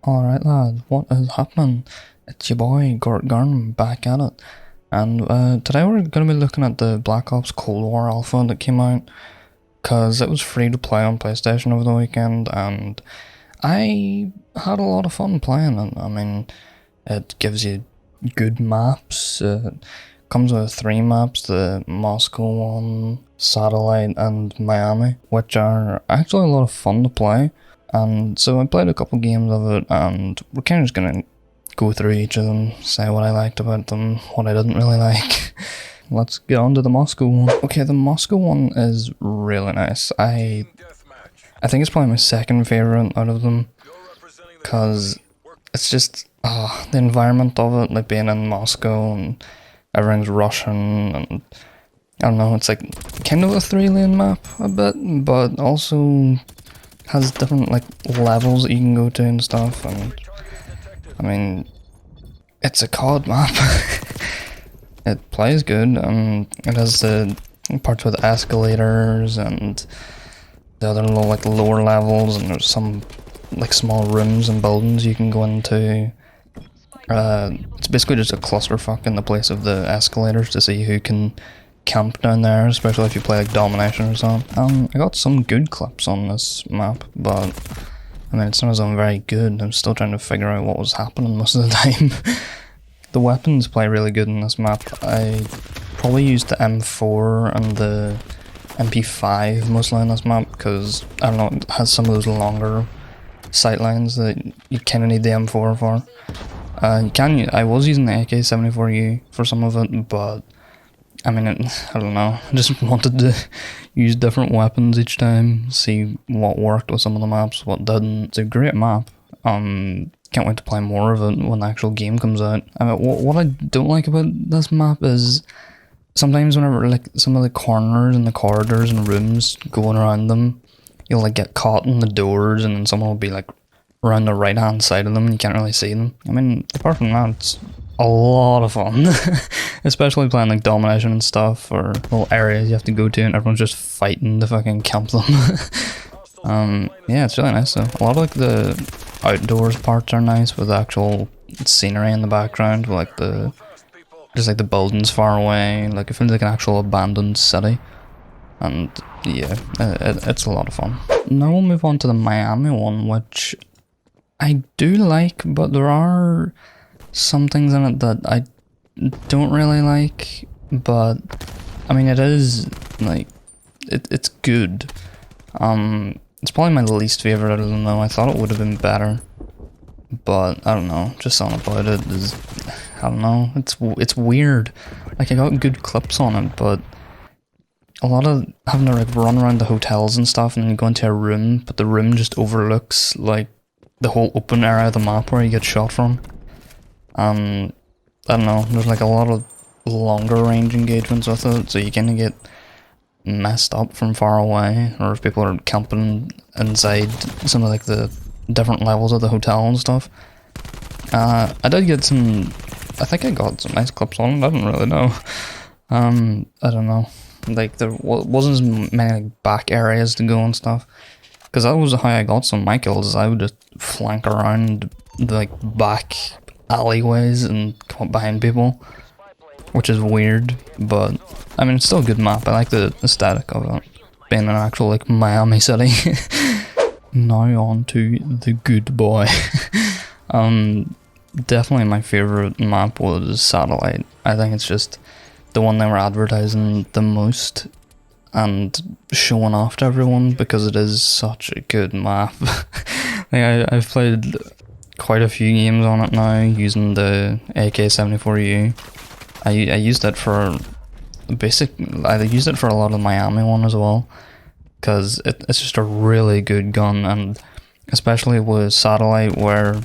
Alright lads, what is happening? It's your boy Gort Garn back at it, and today we're going to be looking at the Black Ops Cold War Alpha that came out, because it was free to play on PlayStation over the weekend, and I had a lot of fun playing it. I mean, it gives you good maps. It comes with 3 maps, the Moscow one, Satellite and Miami, which are actually a lot of fun to play. And so I played a couple games of it, and we're kind of just gonna go through each of them, say what I liked about them, what I didn't really like. Let's get on to the Moscow one. Okay, the Moscow one is really nice. I think it's probably my second favourite out of them, because it's just, the environment of it, like being in Moscow and everything's Russian, and I don't know, it's like kind of a 3-lane map a bit, but also has different like levels that you can go to and stuff, and I mean, it's a COD map. It plays good, and it has the parts with escalators and the other little like lower levels, and there's some like small rooms and buildings you can go into. It's basically just a clusterfuck in the place of the escalators to see who can camp down there, especially if you play like Domination or something. I got some good clips on this map, but I mean, it's not as I'm very good. I'm still trying to figure out what was happening most of the time. The weapons play really good in this map. I probably used the M4 and the MP5 mostly in this map, because I don't know, it has some of those longer sightlines that you kind of need the M4 for. I was using the AK-74U for some of it, but I mean, I don't know, I just wanted to use different weapons each time, see what worked with some of the maps, what didn't. It's a great map. Can't wait to play more of it when the actual game comes out. I mean, what I don't like about this map is sometimes whenever like some of the corners and the corridors and rooms going around them, you'll like get caught in the doors, and then someone will be like around the right hand side of them and you can't really see them. I mean, apart from that, it's a lot of fun. Especially playing like Domination and stuff, or little areas you have to go to and everyone's just fighting to fucking camp them. Yeah, it's really nice though. A lot of like the outdoors parts are nice with the actual scenery in the background, with like just like the buildings far away, like it feels like an actual abandoned city. And yeah, it's a lot of fun. Now we'll move on to the Miami one, which I do like, but there are some things in it that I don't really like, but I mean, it is like it's good. It's probably my least favorite out of them though. I thought it would have been better, but I don't know, just something about it is, I don't know, it's weird. Like, I got good clips on it, but a lot of having to like run around the hotels and stuff, and then you go into a room, but the room just overlooks like the whole open area of the map where you get shot from. I don't know, there's like a lot of longer range engagements with it, so you kind of get messed up from far away, or if people are camping inside some of like the different levels of the hotel and stuff. I did get some, I think I got some nice clips on it, I don't really know. I don't know, like there wasn't as many like back areas to go and stuff, because that was how I got some of my kills. I would just flank around the like back alleyways and come up behind people, which is weird, but I mean, it's still a good map. I like the aesthetic of it. being an actual like Miami city. Now on to the good boy. Definitely my favourite map was Satellite. I think it's just the one they were advertising the most and showing off to everyone because it is such a good map. Like I've played quite a few games on it now using the AK-74U. I used it for I used it for a lot of the Miami one as well, because it's just a really good gun, and especially with Satellite where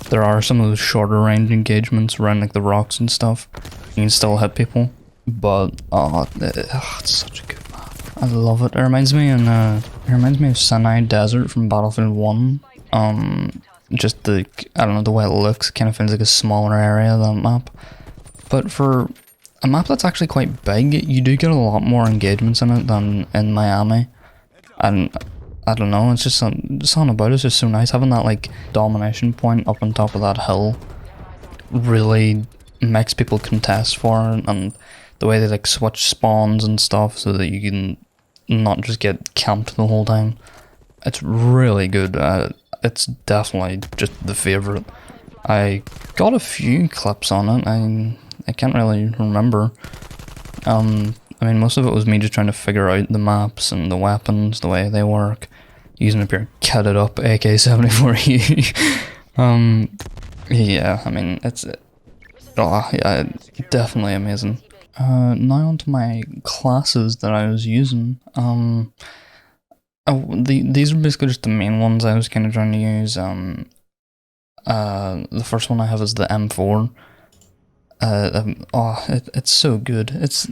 there are some of those shorter range engagements around like the rocks and stuff, you can still hit people, but it's such a good map. I love it. It reminds me of Sinai Desert from Battlefield 1. Just I don't know, the way it looks kind of feels like a smaller area of that map. But for a map that's actually quite big, you do get a lot more engagements in it than in Miami. And I don't know, it's just something about it's just so nice. Having that like domination point up on top of that hill really makes people contest for it, and the way they like switch spawns and stuff so that you can not just get camped the whole time. It's really good. It's definitely just the favourite. I got a few clips on it. I can't really remember. I mean, most of it was me just trying to figure out the maps and the weapons, the way they work, using a pure kitted up AK-74U. Yeah, I mean, it's definitely amazing. Now onto my classes that I was using. These are basically just the main ones I was kind of trying to use. The first one I have is the M4. It's so good. It's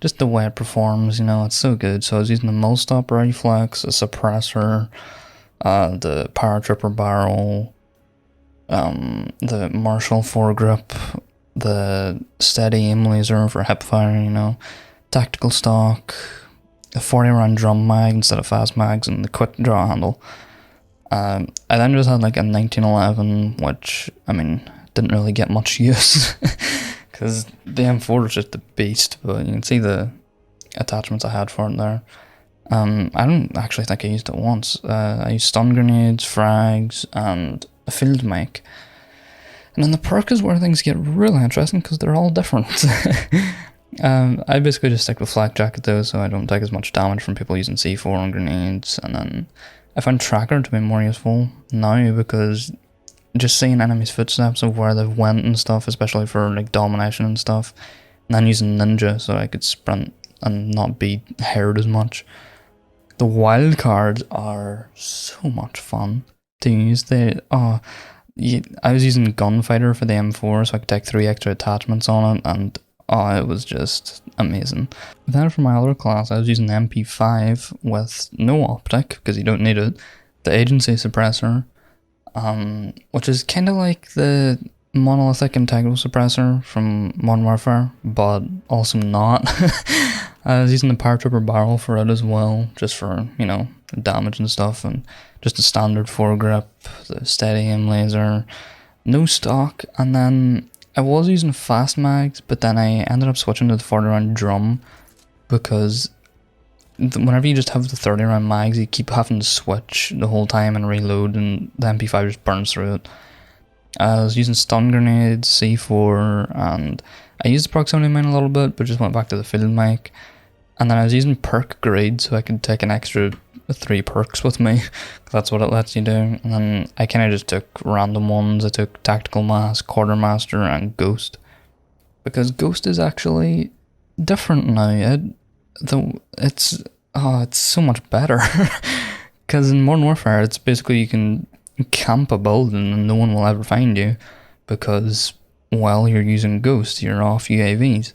just the way it performs, you know, it's so good. So I was using the Mulstop reflex, a suppressor, the paratrooper barrel, the Marshall foregrip, the steady aim laser for hip fire, you know, tactical stock, a 40 round drum mag instead of fast mags, and the quick draw handle. I then just had like a 1911, which, I mean, didn't really get much use because the M4 is just a beast, but you can see the attachments I had for it there. I don't actually think I used it once. I used stun grenades, frags, and a field mic. And then the perk is where things get really interesting because they're all different. I basically just stick with flak jacket though, so I don't take as much damage from people using C4 and grenades. And then I found tracker to be more useful now because just seeing enemies' footsteps of where they've went and stuff, especially for like domination and stuff, and then using ninja so I could sprint and not be heard as much. The wild cards are so much fun to use. I was using gunfighter for the M4 so I could take 3 extra attachments on it, and it was just amazing. Then for my other class I was using the MP5 with no optic because you don't need it, the agency suppressor, which is kind of like the monolithic integral suppressor from Modern Warfare, but also not. I was using the paratrooper barrel for it as well, just for, you know, damage and stuff, and just a standard foregrip, the steady aim laser, no stock, and then I was using fast mags, but then I ended up switching to the 40 round drum because whenever you just have the 30 round mags, you keep having to switch the whole time and reload, and the MP5 just burns through it. I was using stun grenades, C4, and I used the proximity mine a little bit, but just went back to the field mic. And then I was using perk grade, so I could take an extra 3 perks with me, because that's what it lets you do. And then I kind of just took random ones. I took Tactical Mask, Quartermaster, and Ghost, because Ghost is actually different now. It's so much better, because in Modern Warfare it's basically you can camp a building and no one will ever find you because, well, you're using Ghost, you're off UAVs.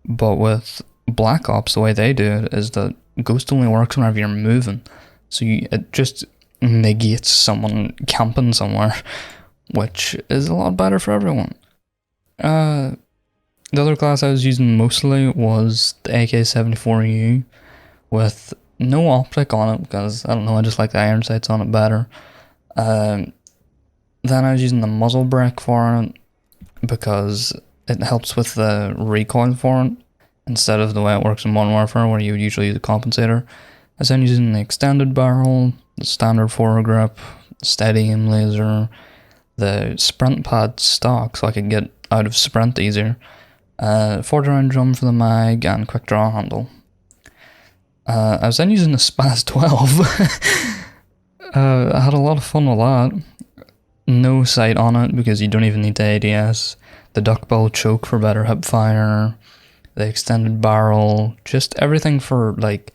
But with Black Ops, the way they do it is that Ghost only works whenever you're moving, so it just negates someone camping somewhere, which is a lot better for everyone. The other class I was using mostly was the AK-74U with no optic on it because, I don't know, I just like the iron sights on it better. Then I was using the muzzle brake for it because it helps with the recoil for it. instead of the way it works in Modern Warfare where you would usually use a compensator. I was then using the extended barrel, the standard foregrip, steady aim laser, the sprint pad stock so I could get out of sprint easier, 40 round drum for the mag, and quick draw handle. I was then using the Spaz 12. I had a lot of fun with that. No sight on it because you don't even need the ADS. The duckbill choke for better hip fire, the extended barrel, just everything for like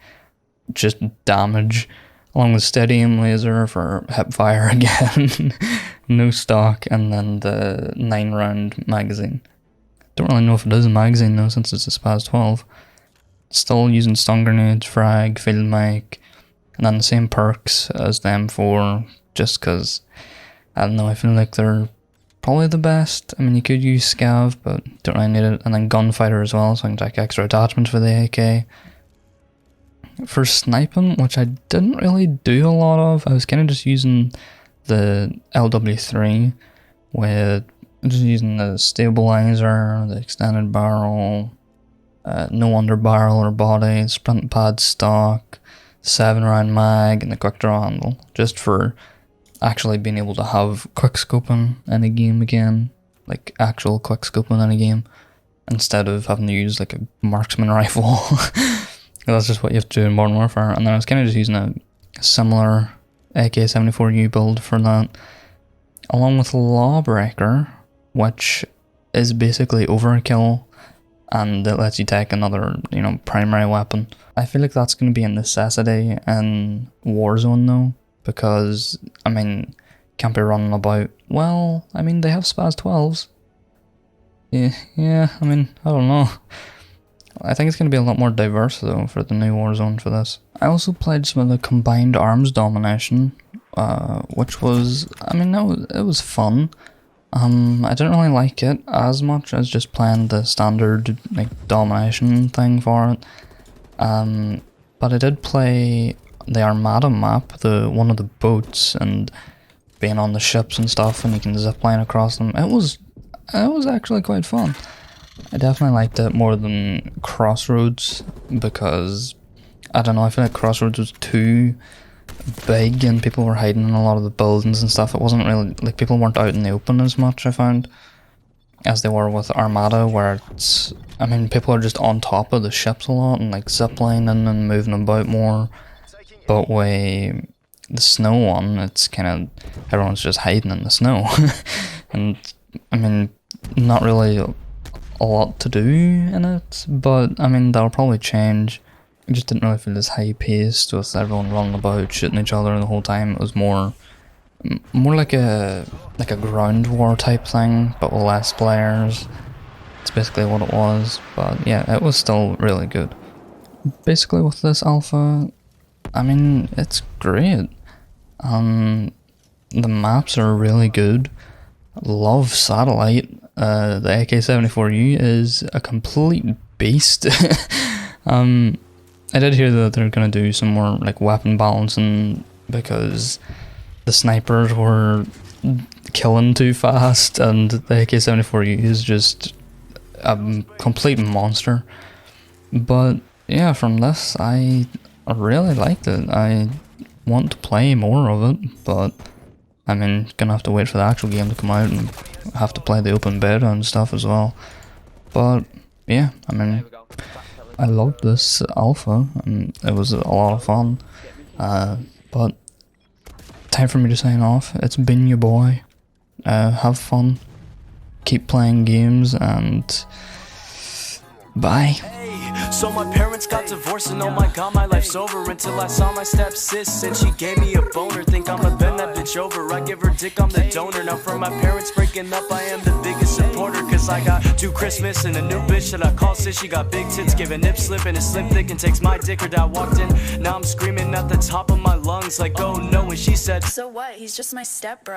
just damage, along with steady aim laser for hip fire again. No stock, and then the 9 round magazine. Don't really know if it is a magazine though, since it's a Spaz 12. Still using stun grenades, frag, field mic, and then the same perks as the M4, just because, I don't know, I feel like they're probably the best. I mean, you could use scav, but don't really need it. And then gunfighter as well, so I can take extra attachments for the AK. For sniping, which I didn't really do a lot of, I was kind of just using the LW3 with just using the stabilizer, the extended barrel, no under barrel or body, sprint pad stock, 7 round mag, and the quick draw handle, just for actually being able to have quick scoping in a game again, like actual quick scoping in a game, instead of having to use like a marksman rifle. That's just what you have to do in Modern Warfare. And then I was kind of just using a similar AK-74U build for that, along with Lawbreaker, which is basically overkill, and it lets you take another, you know, primary weapon. I feel like that's going to be a necessity in Warzone though, because, I mean, can't be running about, well, I mean, they have Spaz 12s. Yeah, I mean, I don't know. I think it's going to be a lot more diverse though for the new Warzone for this. I also played some of the combined arms domination, which was, I mean, it was fun. I didn't really like it as much as just playing the standard like domination thing for it. But I did play the Armada map, one of the boats, and being on the ships and stuff, and you can zipline across them. It was actually quite fun. I definitely liked it more than Crossroads because, I don't know, I feel like Crossroads was too big and people were hiding in a lot of the buildings and stuff. It wasn't really, like, people weren't out in the open as much, I found, as they were with Armada, where it's, I mean, people are just on top of the ships a lot and like ziplining and moving about more. But with the snow one, it's kind of, everyone's just hiding in the snow. And, I mean, not really a lot to do in it, but I mean that'll probably change. I just didn't really feel as high paced with everyone running about shooting each other the whole time. It was more like a ground war type thing, but with less players. It's basically what it was, but yeah, it was still really good. Basically with this alpha, I mean, it's great. The maps are really good. Love Satellite. The AK-74U is a complete beast. I did hear that they're gonna do some more like weapon balancing because the snipers were killing too fast, and the AK-74U is just a complete monster. But yeah, from this I really liked it. I want to play more of it, but I mean, gonna have to wait for the actual game to come out and have to play the open beta and stuff as well. But yeah, I mean, I loved this alpha and it was a lot of fun. But time for me to sign off. It's been your boy. Have fun, keep playing games, and bye. So my parents got divorced and oh my god, my life's over. Until I saw my stepsis and she gave me a boner. Think I'ma bend that bitch over, I give her dick, I'm the donor. Now for my parents breaking up, I am the biggest supporter. Cause I got 2 Christmas and a new bitch that I call sis. She got big tits, give a nip slip and a slim thick, and takes my dick. Her dad walked in, now I'm screaming at the top of my lungs like, oh no. And she said, so what, he's just my stepbro.